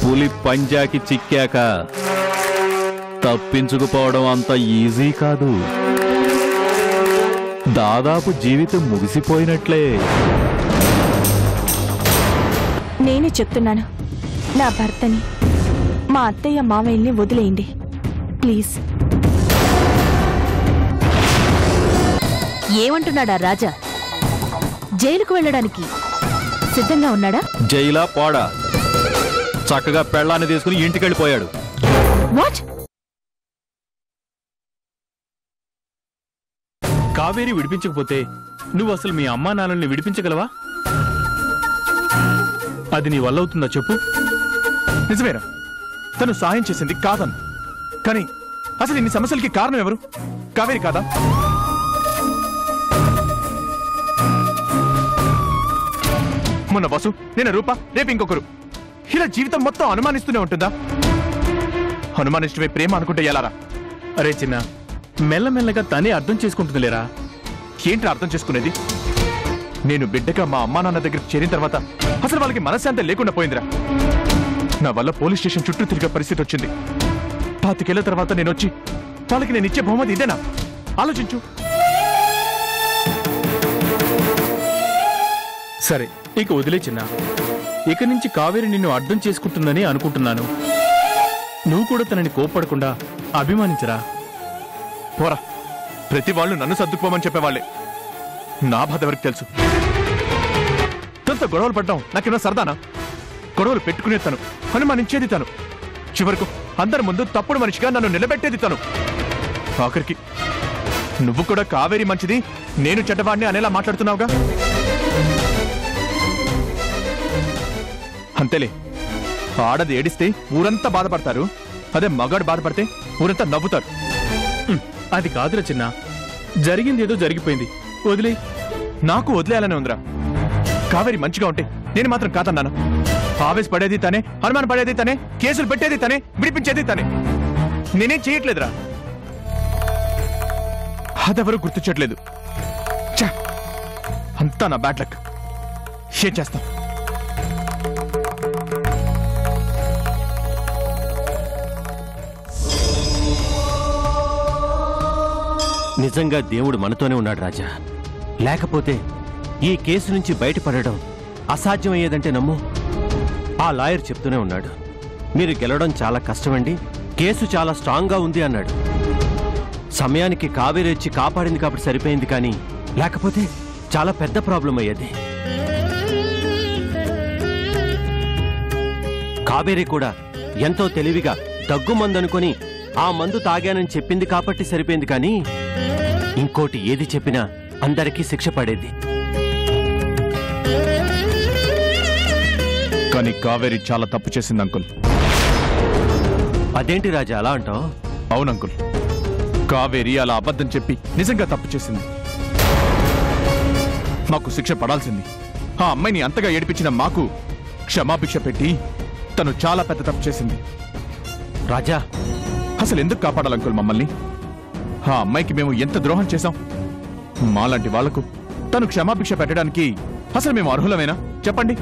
పులి పంజాకి చిక్కాక తప్పించుకుపోవడం అంత ఈజీ కాదు. దాదాపు జీవితం ముగిసిపోయినట్లే. నేనే చెప్తున్నాను, నా భర్తని, మా అత్తయ్య మామయ్యల్ని వదిలేయండి ప్లీజ్. ఏమంటున్నాడా రాజా? జైలుకు వెళ్ళడానికి సిద్ధంగా ఉన్నాడా? జైలా పోడా, చక్కగా పెళ్ళాన్ని తీసుకుని ఇంటికెళ్ళిపోయాడు. వాట్? కావేరి విడిపించకపోతే నువ్వు అసలు మీ అమ్మా నాన్నల్ని విడిపించగలవా? అది నీ వల్ల అవుతుందా చెప్పు? నిజమేరా, తను సాయం చేసింది కాదను, కానీ అసలు ఇన్ని సమస్యలకి కారణం ఎవరు? కావేరి కాదా? మొన్న వసు, నేను రూప, రేపు ఇంకొకరు, ఇలా జీవితం మొత్తం అనుమానిస్తూనే ఉంటుందా? అనుమానిష్టమే ప్రేమ అనుకుంటే ఎలారా? అరే చిన్న, మెల్లమెల్లగా తనే అర్థం చేసుకుంటుందిలేరా. ఏంట్రా అర్థం చేసుకునేది? నేను బిడ్డగా మా అమ్మా నాన్న దగ్గరికి చేరిన తర్వాత అసలు వాళ్ళకి మనశ్శాంతి లేకుండా పోయిందిరా. నా వల్ల పోలీస్ స్టేషన్ చుట్టూ తిరిగే పరిస్థితి వచ్చింది. 25 ఏళ్ల తర్వాత నేను వచ్చి వాళ్ళకి నేను ఇచ్చే బహుమతి ఇదేనా? ఆలోచించు. సరే, ఇక వదిలే చిన్న. ఇక నుంచి కావేరి నిన్ను అర్థం చేసుకుంటుందని అనుకుంటున్నాను. నువ్వు కూడా తనని కోప్పడకుండా అభిమానించరా. పోరా, ప్రతి వాళ్ళు నన్ను సర్దుకోమని చెప్పేవాళ్లే. నా బాధ ఎవరికి తెలుసు? తనతో గొడవలు పడ్డాం నాకేమో సరదానా? గొడవలు పెట్టుకునే తను, అనుమానించేది తను, చివరకు అందరి ముందు తప్పుడు మనిషిగా నన్ను నిలబెట్టేది తను. ఆఖరికి నువ్వు కూడా కావేరి మంచిది, నేను చెడ్డవాడిని అనేలా మాట్లాడుతున్నావుగా. అంతేలే, ఆడది ఏడిస్తే ఊరంతా బాధపడతారు, అదే మగాడు బాధపడితే ఊరంతా నవ్వుతారు. అది కాదురా చిన్న, జరిగింది ఏదో జరిగిపోయింది, వదిలే. నాకు వదిలేయాలనే ఉందిరా. కావేరి మంచిగా ఉంటే నేను మాత్రం కాదన్నాను. ఆవేశ పడేది తనే, అనుమానం పడేది తనే, కేసులు పెట్టేది తనే, విడిపించేది తనే. నేనేం చేయట్లేదురా. అదెవరూ గుర్తించట్లేదు. అంతా నా బ్యాడ్ లక్. ఏం చేస్తాం? నిజంగా దేవుడు మనతోనే ఉన్నాడు రాజా. లేకపోతే ఈ కేసు నుంచి బయటపడడం అసాధ్యమయ్యేదంటే నమ్ము. ఆ లాయర్ చెప్తూనే ఉన్నాడు, మీరు గెలవడం చాలా కష్టమండి, కేసు చాలా స్ట్రాంగ్గా ఉంది అన్నాడు. సమయానికి కావేరి వచ్చి కాపాడింది కాబట్టి సరిపోయింది, కానీ లేకపోతే చాలా పెద్ద ప్రాబ్లం అయ్యేది. కావేరి కూడా ఎంతో తెలివిగా దగ్గుమందనుకొని ఆ మందు తాగానని చెప్పింది కాబట్టి సరిపోయింది, కానీ ఇంకోటి ఏది చెప్పినా అందరికీ శిక్ష పడేది. కానీ కావేరి చాలా తప్పు చేసింది అంకుల్. అదేంటి రాజా అలా అంటావు? అవును అంకుల్, కావేరి అలా అబద్ధం చెప్పి నిజంగా తప్పు చేసింది. మాకు శిక్ష పడాల్సింది. ఆ అమ్మాయిని అంతగా ఏడిపించిన మాకు క్షమాభిక్ష పెట్టి తను చాలా పెద్ద తప్పు చేసింది. రాజా, అసలు ఎందుకు కాపాడాలి అంకుల్ మమ్మల్ని? ఆ అమ్మాయికి మేము ఎంత ద్రోహం చేశాం? మాలాంటి వాళ్లకు తను క్షమాభిక్ష పెట్టడానికి అసలు మేము అర్హులమేనా చెప్పండి?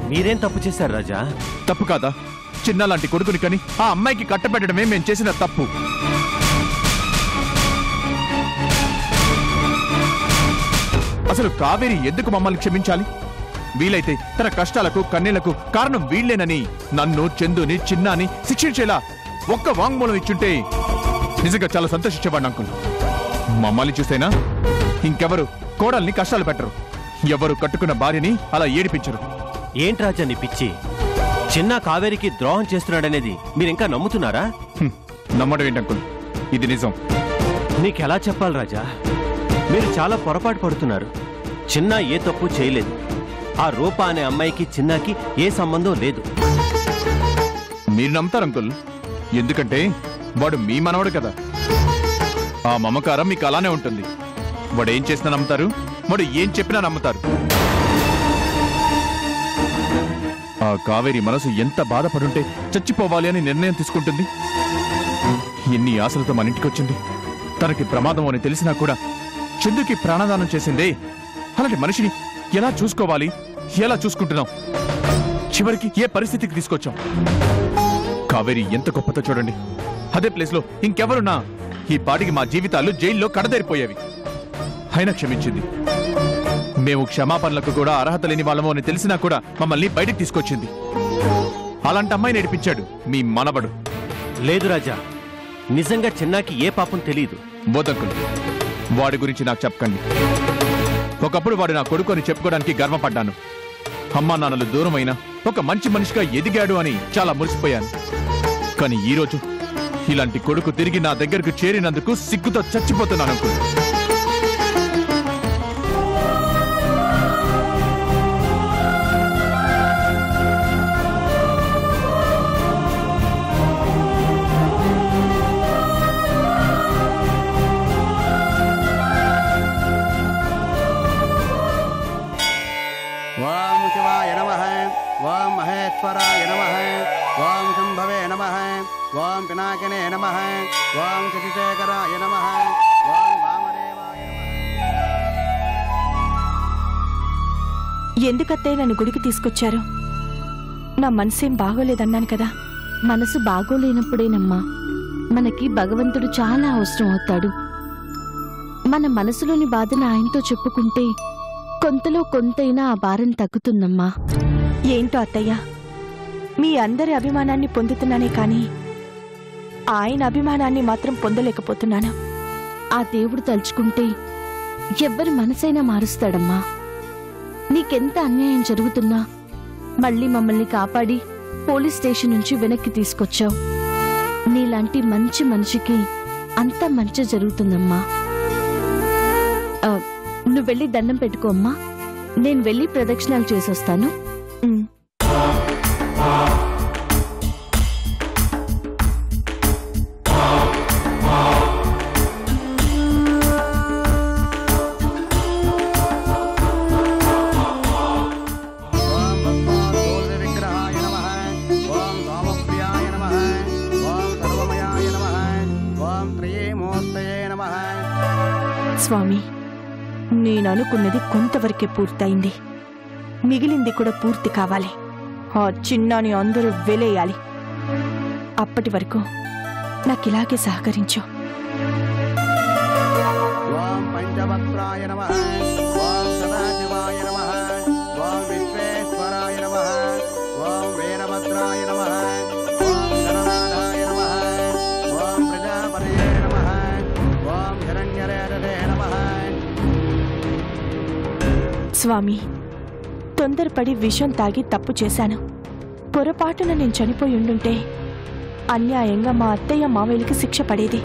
మీరేం తప్పు చేశారు రాజా? తప్పు కాదా? చిన్నలాంటి కొడుకుని కని ఆ అమ్మాయికి కట్టబెట్టడమే మేము చేసిన తప్పు. అసలు కావేరి ఎందుకు మమ్మల్ని క్షమించాలి? వీలైతే తన కష్టాలకు కన్నీళ్లకు కారణం వీళ్లేనని నన్ను, చందుని, చిన్నాని శిక్షించేలా ఒక్క వాంగ్మూలం ఇచ్చుంటే నిజంగా చాలా సంతోషించేవాడిని అంకుల్. మమ్మల్ని చూసేనా ఇంకెవరు కోడల్ని కష్టాలు పెట్టరు, ఎవరు కట్టుకున్న భార్యని అలా ఏడిపించరు. ఏంటి రాజా నీ పిచ్చి? చిన్న కావేరికి ద్రోహం చేస్తున్నాడనేది మీరింకా నమ్ముతున్నారా? నమ్మడం ఏంటి అంకుల్, ఇది నిజం. నీకెలా చెప్పాలి రాజా? మీరు చాలా పొరపాటు పడుతున్నారు. చిన్న ఏ తప్పు చేయలేదు. ఆ రూప అనే అమ్మాయికి చిన్నకి ఏ సంబంధం లేదు. మీరు నమ్ముతారు అంకుల్, ఎందుకంటే వాడు మీ మనవడు కదా. ఆ మమకారం మీకు అలానే ఉంటుంది. వాడు ఏం చేసినా నమ్ముతారు, వాడు ఏం చెప్పినా నమ్ముతారు. ఆ కావేరి మనసు ఎంత బాధపడుంటే చచ్చిపోవాలి అని నిర్ణయం తీసుకుంటుంది. ఎన్ని ఆశలతో మన ఇంటికి వచ్చింది. తనకి ప్రమాదం అని తెలిసినా కూడా చందుకి ప్రాణదానం చేసిందే. అలాంటి మనిషిని ఎలా చూసుకోవాలి, ఎలా చూసుకుంటున్నాం? చివరికి ఏ పరిస్థితికి తీసుకొచ్చాం. కావేరి ఎంత గొప్పతో చూడండి. అదే ప్లేస్ లో ఇంకెవరున్నా ఈ పాటికి మా జీవితాలు జైల్లో కడదేరిపోయేవి. అయినా క్షమించింది. మేము క్షమాపణలకు కూడా అర్హత లేని వాళ్ళము అని తెలిసినా కూడా మమ్మల్ని బయటికి తీసుకొచ్చింది. అలాంటి అమ్మాయి నడిపించాడు మీ మనవడు. లేదు రాజా, నిజంగా చిన్నాకి ఏ పాపం తెలియదు. బోధకులు, వాడి గురించి నాకు చెప్పకండి. ఒకప్పుడు వాడు నా కొడుకు అని చెప్పుకోవడానికి గర్వపడ్డాను. అమ్మా నాన్నలు దూరమైన ఒక మంచి మనిషిగా ఎదిగాడు అని చాలా మురిసిపోయాను. కానీ ఈరోజు ఇలాంటి కొడుకు తిరిగి నా దగ్గరకు చేరినందుకు సిగ్గుతో చచ్చిపోతున్నాను అంకుల్. ఓం శివాయ నమః, ఓం మహేశ్వరాయ నమః, ఓం శంభవే నమః, ఓం పినాకినే నమః, ఓం శశిశేఖరాయ నమః, ఓం వామదేవాయ నమః. ఎందుకత్తయ్య నన్ను గుడికి తీసుకొచ్చారు? నా మనసేం బాగోలేదన్నాను కదా. మనసు బాగోలేనప్పుడేనమ్మా మనకి భగవంతుడు చాలా అవసరం అవుతాడు. మన మనసులోని బాధను ఆయనతో చెప్పుకుంటే కొంతలో కొంతైనా ఆ భారం తగ్గుతుందమ్మా. ఏంటో అత్తయ్య, మీ అందరి అభిమానాన్ని పొందుతున్నానే కానీ ఆయన అభిమానాన్ని మాత్రం పొందలేకపోతున్నాను. ఆ దేవుడు తలుచుకుంటే ఎవ్వరి మనసైనా మారుస్తాడమ్మా. నీకెంత అన్యాయం జరుగుతున్నా మళ్ళీ మమ్మల్ని కాపాడి పోలీస్ స్టేషన్ నుంచి వెనక్కి తీసుకొచ్చావు. నీలాంటి మంచి మనిషికి అంత మంచి జరుగుతుందమ్మా. నువ్వు వెళ్ళి దండం పెట్టుకో అమ్మా. నేను వెళ్ళి ప్రదక్షిణాలు చేసొస్తాను. ఉమ్. ఓం భస్మాసూర్య విగ్రహాయ నమః, ఓం సోమప్రియాయ నమః, ఓం సర్వమయాయ నమః, ఓం త్రయీమూర్తయే నమః. స్వామి, నేననుకున్నది కొంతవరకే పూర్తయింది. మిగిలింది కూడా పూర్తి కావాలి. ఆ చిన్నాని అందరూ వెలేయాలి. అప్పటి వరకు నాకిలాగే సహకరించు. ఓం పంచభద్రాయ నమః, ఓం సదాశివాయ నమః, ఓం విశ్వేశ్వరాయ నమః, ఓం వీరభద్రాయ నమః, ఓం గణనాథాయ నమః, ఓం ప్రజాపతయే నమః, ఓం హిరణ్యరేతసే నమః. స్వామి, తొందరపడి విషం తాగి తప్పు చేశాను. పొరపాటున నేను చనిపోయి ఉండుంటే అన్యాయంగా మా అత్తయ్య మావయ్యలకి శిక్ష పడేది.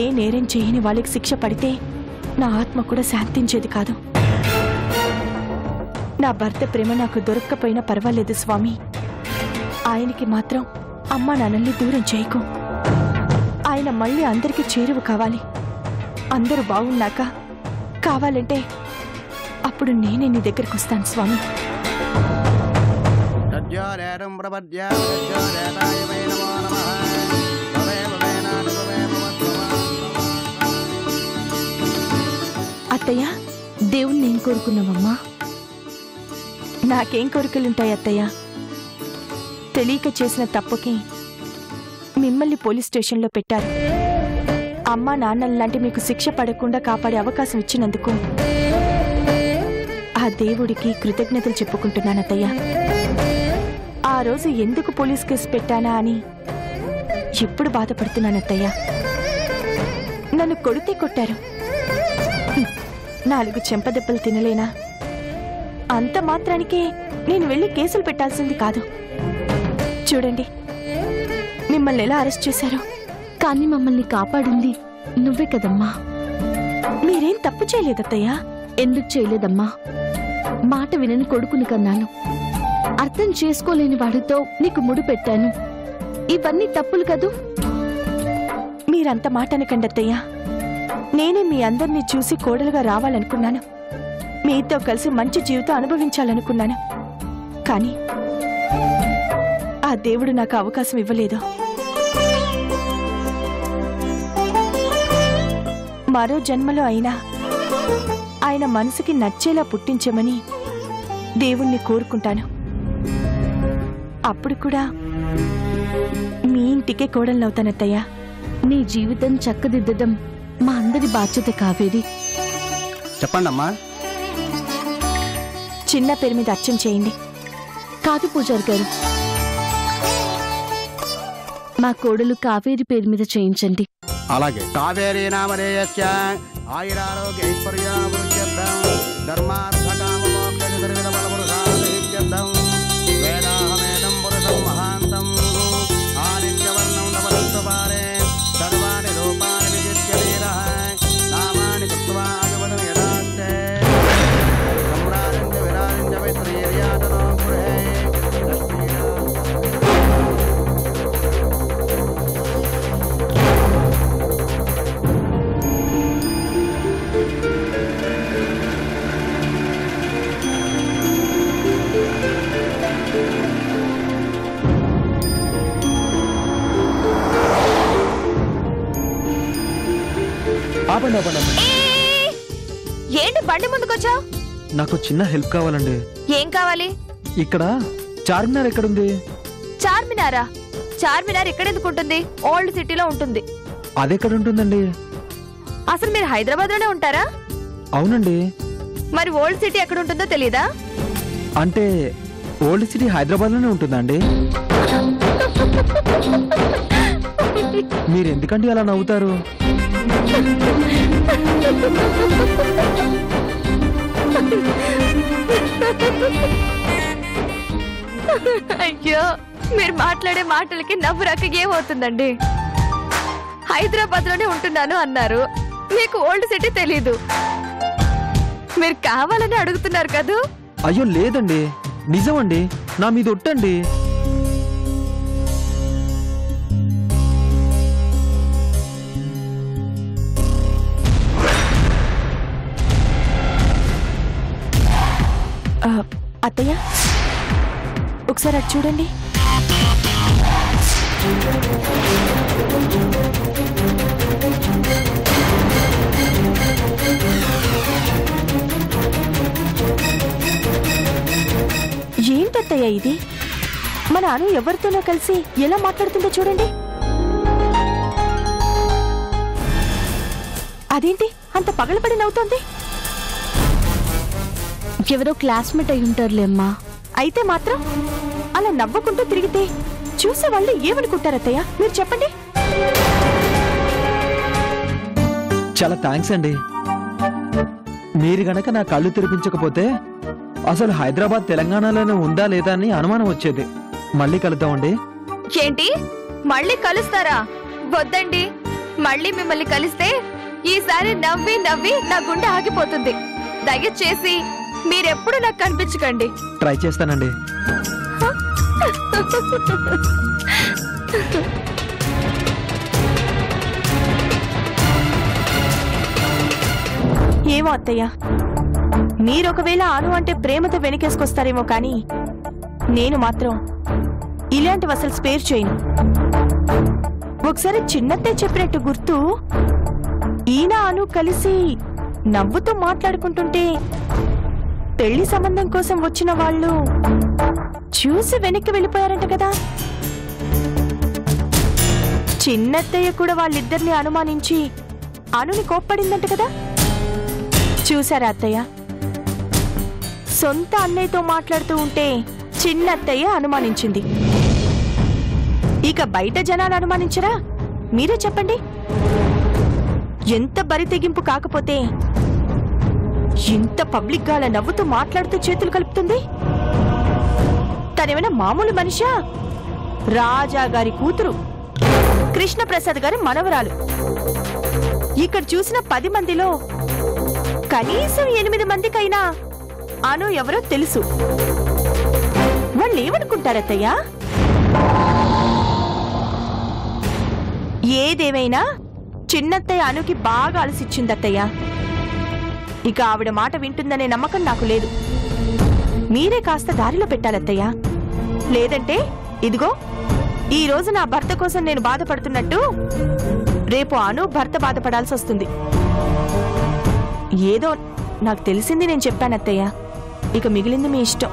ఏ నేరం చేయని వాళ్ళకి శిక్ష పడితే నా ఆత్మ కూడా శాంతించేది కాదు. నా భర్త ప్రేమ నాకు దొరక్కపోయినా పర్వాలేదు స్వామి. ఆయనకి మాత్రం అమ్మా నాన్నల్ని దూరం చేయకు. ఆయన మళ్ళీ అందరికీ చేరువ కావాలి. అందరూ బాగున్నాక కావాలంటే అప్పుడు నేనే నీ దగ్గరికి వస్తాను స్వామి. తజ్జోరేతం ప్రపద్య తజ్జోరేతాయ వై నమో నమః. భవేమ వేనాని భవేమ వత్సమా. అత్తయ్య, దేవుణ్ణి ఏం కోరుకున్నావమ్మా? నాకేం కోరికలుంటాయి అత్తయ్య? తెలియక చేసిన తప్పుకి మిమ్మల్ని పోలీస్ స్టేషన్లో పెట్టారు. అమ్మా నాన్నల్లాంటి మీకు శిక్ష పడకుండా కాపాడే అవకాశం ఇచ్చినందుకు ఆ దేవుడికి కృతజ్ఞతలు చెప్పుకుంటున్నాను అత్తయ్య. ఆ రోజు ఎందుకు పోలీస్ కేసు పెట్టానా అని ఎప్పుడు బాధపడుతున్నాను అత్తయ్య. నన్ను కొడితే కొట్టారు. 4 చెంపదెబ్బలు తినలేనా? అంత మాత్రానికే నేను వెళ్ళి కేసులు పెట్టాల్సింది కాదు. చూడండి మిమ్మల్ని ఎలా అరెస్ట్ చేశారో. కానీ మమ్మల్ని కాపాడింది నువ్వే కదమ్మా. మీరేం తప్పు చేయలేదత్తయ్యా. ఎందుకు చేయలేదమ్మా? మాట వినని కొడుకుని కన్నాను. అర్థం చేసుకోలేని వాడితో నీకు ముడి పెట్టాను. ఇవన్నీ తప్పులు కదూ. మీరంత మాట అనకండి అత్తయ్యా. నేనే మీ అందరినీ చూసి కోడలుగా రావాలనుకున్నాను. మీతో కలిసి మంచి జీవితం అనుభవించాలనుకున్నాను. కానీ ఆ దేవుడు నాకు అవకాశం ఇవ్వలేదు. మరో జన్మలో అయినా ఆయన మనసుకి నచ్చేలా పుట్టించమని దేవుణ్ణి కోరుకుంటాను. అప్పుడు కూడా మీ ఇంటికే కోడలవుతానత్తయ్యా. నీ జీవితం చక్కదిద్దడం మా అందరి బాధ్యత కావేరి. చెప్పండి అమ్మా. చిన్న పేరు మీద అర్చన చేయండి. కాదు పూజారి గారు, మా కోడలు కావేరి పేరు మీద చేయించండి. అలాగే. కావేరీ నామధేయస్య ఆయురారోగ్య ఐశ్వర్యాభివృద్ధ్యర్థం ధర్మార్థ కామ మోక్ష చతుర్విధ ఫలపురుషార్థం వేదాహమేదం పురుషం మహాంతం ఆదిత్యవర్ణం నవరత్నపారే సర్వాణి రూపాణి విజిత్య వీరః నామాని కృత్వా అభివదం యదాస్తే సమ్రాజంచ విరాజంచ మిత్రీర్యాతనో గృహే ఏంటి బండి ముందుకొచ్చావు? నాకు చిన్న హెల్ప్ కావాలండి. ఏం కావాలి? ఇక్కడ చార్మినార్ ఎక్కడుంది? చార్మినారా? చార్మినార్ ఇక్కడ ఎందుకు ఉంటుంది? ఓల్డ్ సిటీలో ఉంటుంది. అదెక్కడ ఉంటుందండి? అసలు మీరు హైదరాబాద్ లోనే ఉంటారా? అవునండి. మరి ఓల్డ్ సిటీ ఎక్కడ ఉంటుందో తెలీదా? అంటే ఓల్డ్ సిటీ హైదరాబాద్ లోనే ఉంటుందండి. మీరు ఎందుకండి అలా నవ్వుతారు? అయ్యో, మీరు మాట్లాడే మాటలకి నవ్వు రాక ఏమవుతుందండి? హైదరాబాద్ లోనే ఉంటున్నాను అన్నారు, మీకు ఓల్డ్ సిటీ తెలీదు. మీరు కావాలని అడుగుతున్నారు కదూ? అయ్యో లేదండి, నిజమండి, నా మీద ఒట్టండి. అత్తయ్య, ఒకసారి అటు చూడండి. ఏంటత్తయ్య ఇది? మన అను ఎవరితోనో కలిసి ఎలా మాట్లాడుతుందో చూడండి. అదేంటి అంత పగలబడి నవ్వుతోంది? ఎవరో క్లాస్మేట్ అయి ఉంటారులే అమ్మా. అయితే మాత్రం అలా నవ్వుకుంటూ తిరిగితే చూసే వాళ్ళు ఏమనుకుంటారత్తయ్య? మీరు చెప్పండి. చాలా థ్యాంక్స్ అండి. మీరు గనక నా కళ్ళు తెరిపించకపోతే అసలు హైదరాబాద్ తెలంగాణలోనే ఉందా లేదా అని అనుమానం వచ్చేది. మళ్ళీ కలుద్దామండి. ఏంటి మళ్ళీ కలుస్తారా? వద్దండి, మళ్ళీ మిమ్మల్ని కలిస్తే ఈసారి నవ్వి నవ్వి నా గుండె ఆగిపోతుంది. దయచేసి మీరెప్పుడు నాకు కనిపించకండి. ట్రై చేస్తానండి. ఏమో అత్తయ్య, మీరొకవేళ అను అంటే ప్రేమతో వెనకేసుకొస్తారేమో కానీ నేను మాత్రం ఇలాంటివి అసలు స్పేర్ చేయను. ఒకసారి చిన్నతే చెప్పినట్టు గుర్తు, ఈయన అను కలిసి నవ్వుతూ మాట్లాడుకుంటుంటే పెళ్లి సంబంధం కోసం వచ్చిన వాళ్ళు చూసి వెనక్కి వెళ్ళిపోయారంట కదా. చిన్నత్తయ్య కూడా వాళ్ళిద్దరిని అనుమానించి అనుని కోప్పడిందంట కదా. చూసారా అత్తయ్య, సొంత అన్నయ్యతో మాట్లాడుతూ ఉంటే చిన్నత్తయ్య అనుమానించింది. ఇక బయట జనాలు అనుమానించరా? మీరే చెప్పండి. ఎంత బరితెగింపు కాకపోతే ఇంత పబ్లిక్ గా అలా నవ్వుతూ మాట్లాడుతూ చేతులు కలుపుతుంది? తనేమైనా మామూలు మనిషా? రాజా గారి కూతురు, కృష్ణప్రసాద్ గారి మనవరాలు. ఇక్కడ చూసిన 10 మందిలో కనీసం 8 మందికైనా అను ఎవరో తెలుసు. వాళ్ళు ఏమనుకుంటారత్తయ్యా? ఏదేమైనా చిన్నత్తయ్య అనుకి బాగా అలసిచ్చిందత్తయ్య. ఇక ఆవిడ మాట వింటుందనే నమ్మకం నాకు లేదు. మీరే కాస్త దారిలో పెట్టాలత్తయ్య. లేదంటే ఇదిగో ఈ రోజు నా భర్త కోసం నేను బాధపడుతున్నట్టు రేపు అను భర్త బాధపడాల్సి వస్తుంది. ఏదో నాకు తెలిసింది నేను చెప్పానత్తయ్య, ఇక మిగిలింది మీ ఇష్టం.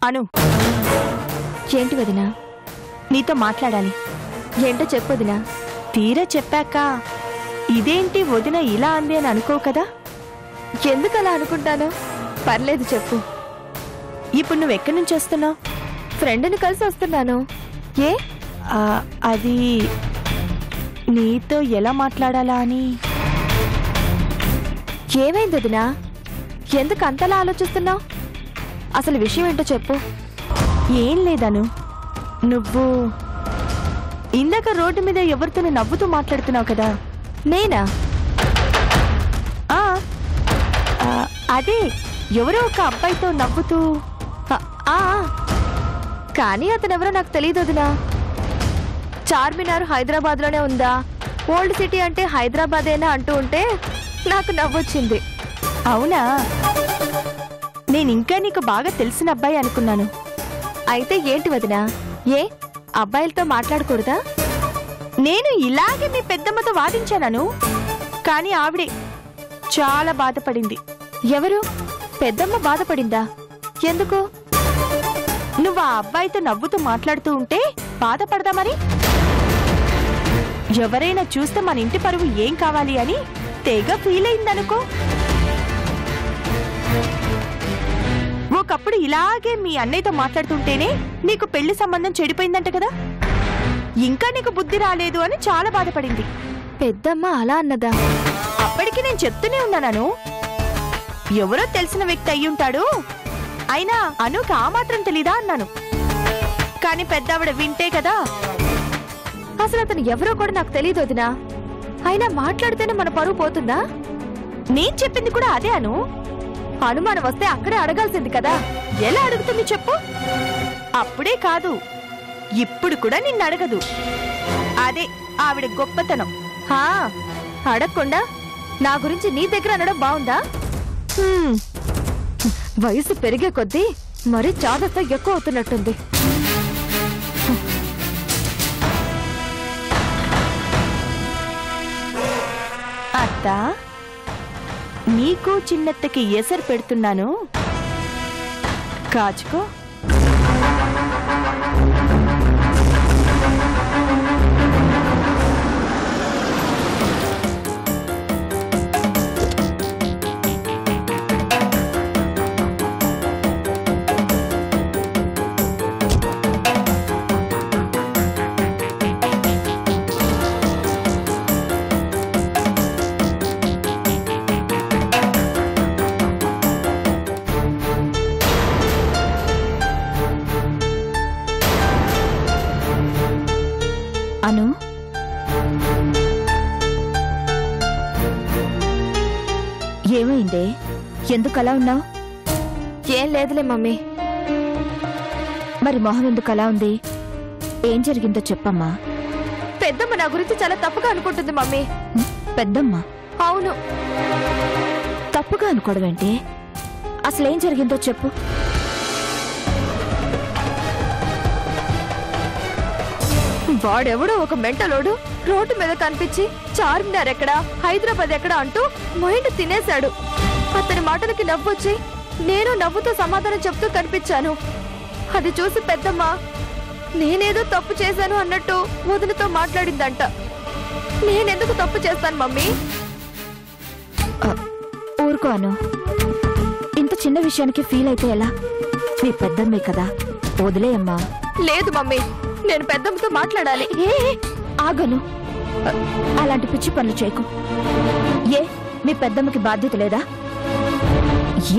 అను, ఏంటి వదినా? నీతో మాట్లాడాలి. ఏంటో చెప్పొదినా. తీరా చెప్పాక ఇదేంటి వదిన ఇలా అంది అని అనుకో కదా. ఎందుకు అలా అనుకుంటాను? పర్లేదు చెప్పు. ఇప్పుడు నువ్వు ఎక్కడి నుంచి వస్తున్నావు? ఫ్రెండ్ని కలిసి వస్తున్నాను. ఏ? అది నీతో ఎలా మాట్లాడాలా అని. ఏమైంది వదినా? ఎందుకు అంతలా ఆలోచిస్తున్నావు? అసలు విషయం ఏంటో చెప్పు. ఏం లేదను, నువ్వు ఇందాక రోడ్డు మీద ఎవరితోనూ నవ్వుతూ మాట్లాడుతున్నావు కదా. నేనా? అదే ఎవరో ఒక అబ్బాయితో నవ్వుతూ. కానీ అతనెవరో నాకు తెలియదు వదినా. చార్మినార్ హైదరాబాద్ లోనే ఉందా, ఓల్డ్ సిటీ అంటే హైదరాబాదేనా అంటూ ఉంటే నాకు నవ్వొచ్చింది. అవునా? నేను ఇంకా నీకు బాగా తెలిసిన అబ్బాయి అనుకున్నాను. అయితే ఏంటి వదినా? ఏ అబ్బాయిలతో మాట్లాడకూడదా? నేను ఇలాగే మీ పెద్దమ్మతో వాదించాను, కానీ ఆవిడే చాలా బాధపడింది. ఎవరు? పెద్దమ్మ బాధపడిందా? ఎందుకు? నువ్వు ఆ అబ్బాయితో నవ్వుతూ మాట్లాడుతూ ఉంటే బాధపడదా మరి? ఎవరైనా చూస్తే మన ఇంటి పరువు ఏం కావాలి అని తెగ ఫీల్ అయిందనుకో. ఒకప్పుడు ఇలాగే మీ అన్నయ్యతో మాట్లాడుతుంటేనే నీకు పెళ్లి సంబంధం చెడిపోయిందంట కదా. ఇంకా నీకు బుద్ధి రాలేదు అని చాలా బాధపడింది. పెద్దమ్మ అలా అన్నదా? అప్పటికి నేను చెప్తూనే ఉన్నాను, ఎవరో తెలిసిన వ్యక్తి అయ్యుంటాడు, అయినా అనుకు ఆ మాత్రం తెలీదా అన్నాను. కానీ పెద్దవిడ వింటే కదా. అసలు అతను ఎవరో కూడా నాకు తెలియదు వదినా. అయినా మాట్లాడితేనే మన పరువు పోతుందా? నేను చెప్పింది కూడా అదే అను. అనుమానం వస్తే అక్కడే అడగాల్సింది కదా. ఎలా అడుగుతుంది చెప్పు? అప్పుడే కాదు, ఇప్పుడు కూడా నిన్ను అడగదు. అదే ఆవిడ గొప్పతనం. అడగకుండా నా గురించి నీ దగ్గర అనడం బాగుందా? వయసు పెరిగే కొద్దీ మరీ చాదస్త ఎక్కువ అవుతున్నట్టుంది. అత్త, నీకు చిన్నత్తకి ఎసరు పెడుతున్నాను, కాచుకో. అను, ఏమైందే? ఎందుకు అలా ఉన్నావు? ఏం లేదులే మమ్మీ. మరి మొహం ఎందుకు అలా ఉంది? ఏం జరిగిందో చెప్పమ్మా. పెద్దమ్మ నా గురించి చాలా తప్పుగా అనుకుంటుంది మమ్మీ. పెద్దమ్మ? అవును. తప్పుగా అనుకోవడం ఏంటి? అసలేం జరిగిందో చెప్పు. వాడెవడో ఒక మెంటలోడు రోడ్డు మీద కనిపించి చార్మినార్ ఎక్కడా, హైదరాబాద్ ఎక్కడా అంటూ మైండ్ తినేశాడు. అతని మాటలకి నవ్వొచ్చి నేను నవ్వుతో సమాధానం చెప్తూ కనిపించాను. అది చూసి పెద్దమ్మ నేనేదో తప్పు చేశాను అన్నట్టు వదినతో మాట్లాడిందంట. నేనెందుకు తప్పు చేస్తాను మమ్మీ? ఊరుకోను. ఇంత చిన్న విషయానికి ఫీల్ అయితే ఎలా? మీ పెద్దమ్మే కదా, వదిలేయమ్మా. లేదు మమ్మీ, నేను పెద్దమ్మతో మాట్లాడాలి. ఆగను. అలాంటి పిచ్చి పనులు చేయకు. ఏ మీ పెద్దమ్మకి బాధ్యత లేదా?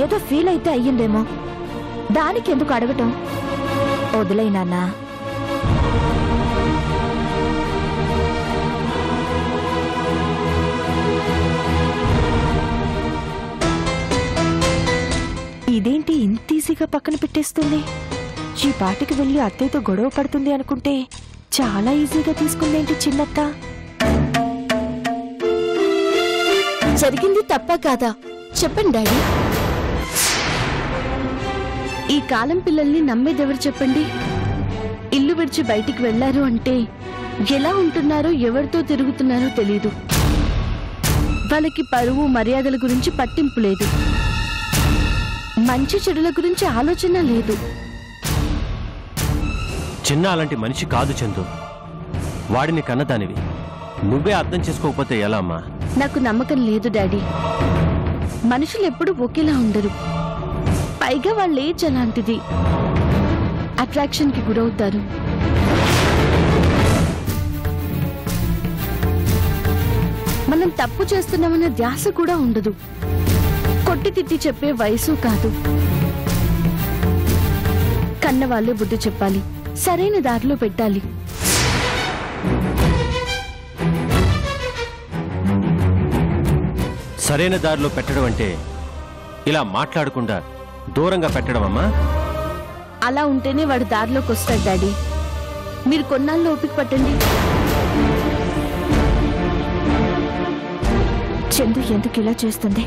ఏదో ఫీల్ అయితే అయ్యిందేమో, దానికి ఎందుకు అడగటం? వదిలేయ్ నాన్నా. ఇదేంటి ఇంత ఈజీగా పక్కన పెట్టేస్తుంది? ఈ పాటికి వెళ్ళి అత్తయ్యతో గొడవ పడుతుంది అనుకుంటే చాలా ఈజీగా తీసుకుందేంటి చిన్నత్త? జరిగింది తప్ప కాదా చెప్పండి డాడీ. ఈ కాలం పిల్లల్ని నమ్మేదెవరు చెప్పండి? ఇల్లు విడిచి బయటికి వెళ్లారు అంటే ఎలా ఉంటున్నారో, ఎవరితో తిరుగుతున్నారో తెలీదు. వాళ్ళకి పరువు మర్యాదల గురించి పట్టింపు లేదు, మంచి చెడుల గురించి ఆలోచన లేదు. చిన్న అలాంటి మనిషి కాదు చందు. వాడిని కన్నదానివి. నువ్వే అర్థం చేసుకోకపోతే ఎలా అమ్మా? నాకు నమ్మకం లేదు డాడీ. మనుషులు ఎప్పుడు ఒకేలా ఉండరు. పైగా వాళ్ళ ఏజ్ అలాంటిది. అట్రాక్షన్ కి గురవుతారు. మనం తప్పు చేస్తున్నామన్న ధ్యాస కూడా ఉండదు. కొట్టి తిట్టి చెప్పే వయసు కాదు. కన్నవాళ్ళే బుద్ధి చెప్పాలి, సరైన దారిలో పెట్టాలి. సరైన దారిలో పెట్టడం అంటే ఇలా మాట్లాడకుండా దూరంగా పెట్టడం అమ్మా. అలా ఉంటేనే వాడు దారిలోకి వస్తాడు డాడీ. మీరు కొన్నాళ్ళు ఓపిక పట్టండి. చందు ఎందుకు ఇలా చేస్తుంది?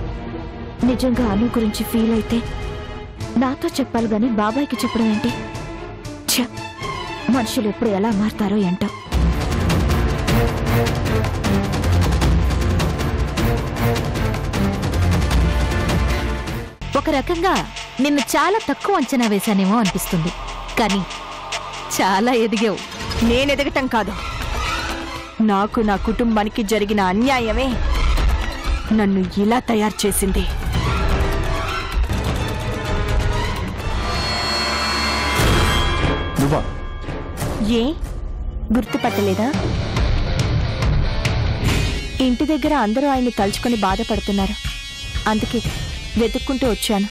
నిజంగా అను గురించి ఫీల్ అయితే నాతో చెప్పాలి గాని బాబాయ్కి చెప్పడం ఏంటి? ఛ, మనుషులు ఎప్పుడు ఎలా మారుతారో ఏంటో. ఒక రకంగా నిన్ను చాలా తక్కువ అంచనా వేశానేమో అనిపిస్తుంది. కానీ చాలా ఎదిగావు. నేనెదగటం కాదు, నాకు నా కుటుంబానికి జరిగిన అన్యాయమే నన్ను ఇలా తయారు చేసింది. నువ్వా? ఏ గుర్తుపట్టలేదా? ఇంటి దగ్గర అందరూ ఆయన్ని తలుచుకొని బాధపడుతున్నారు. అందుకే వెతుక్కుంటూ వచ్చాను.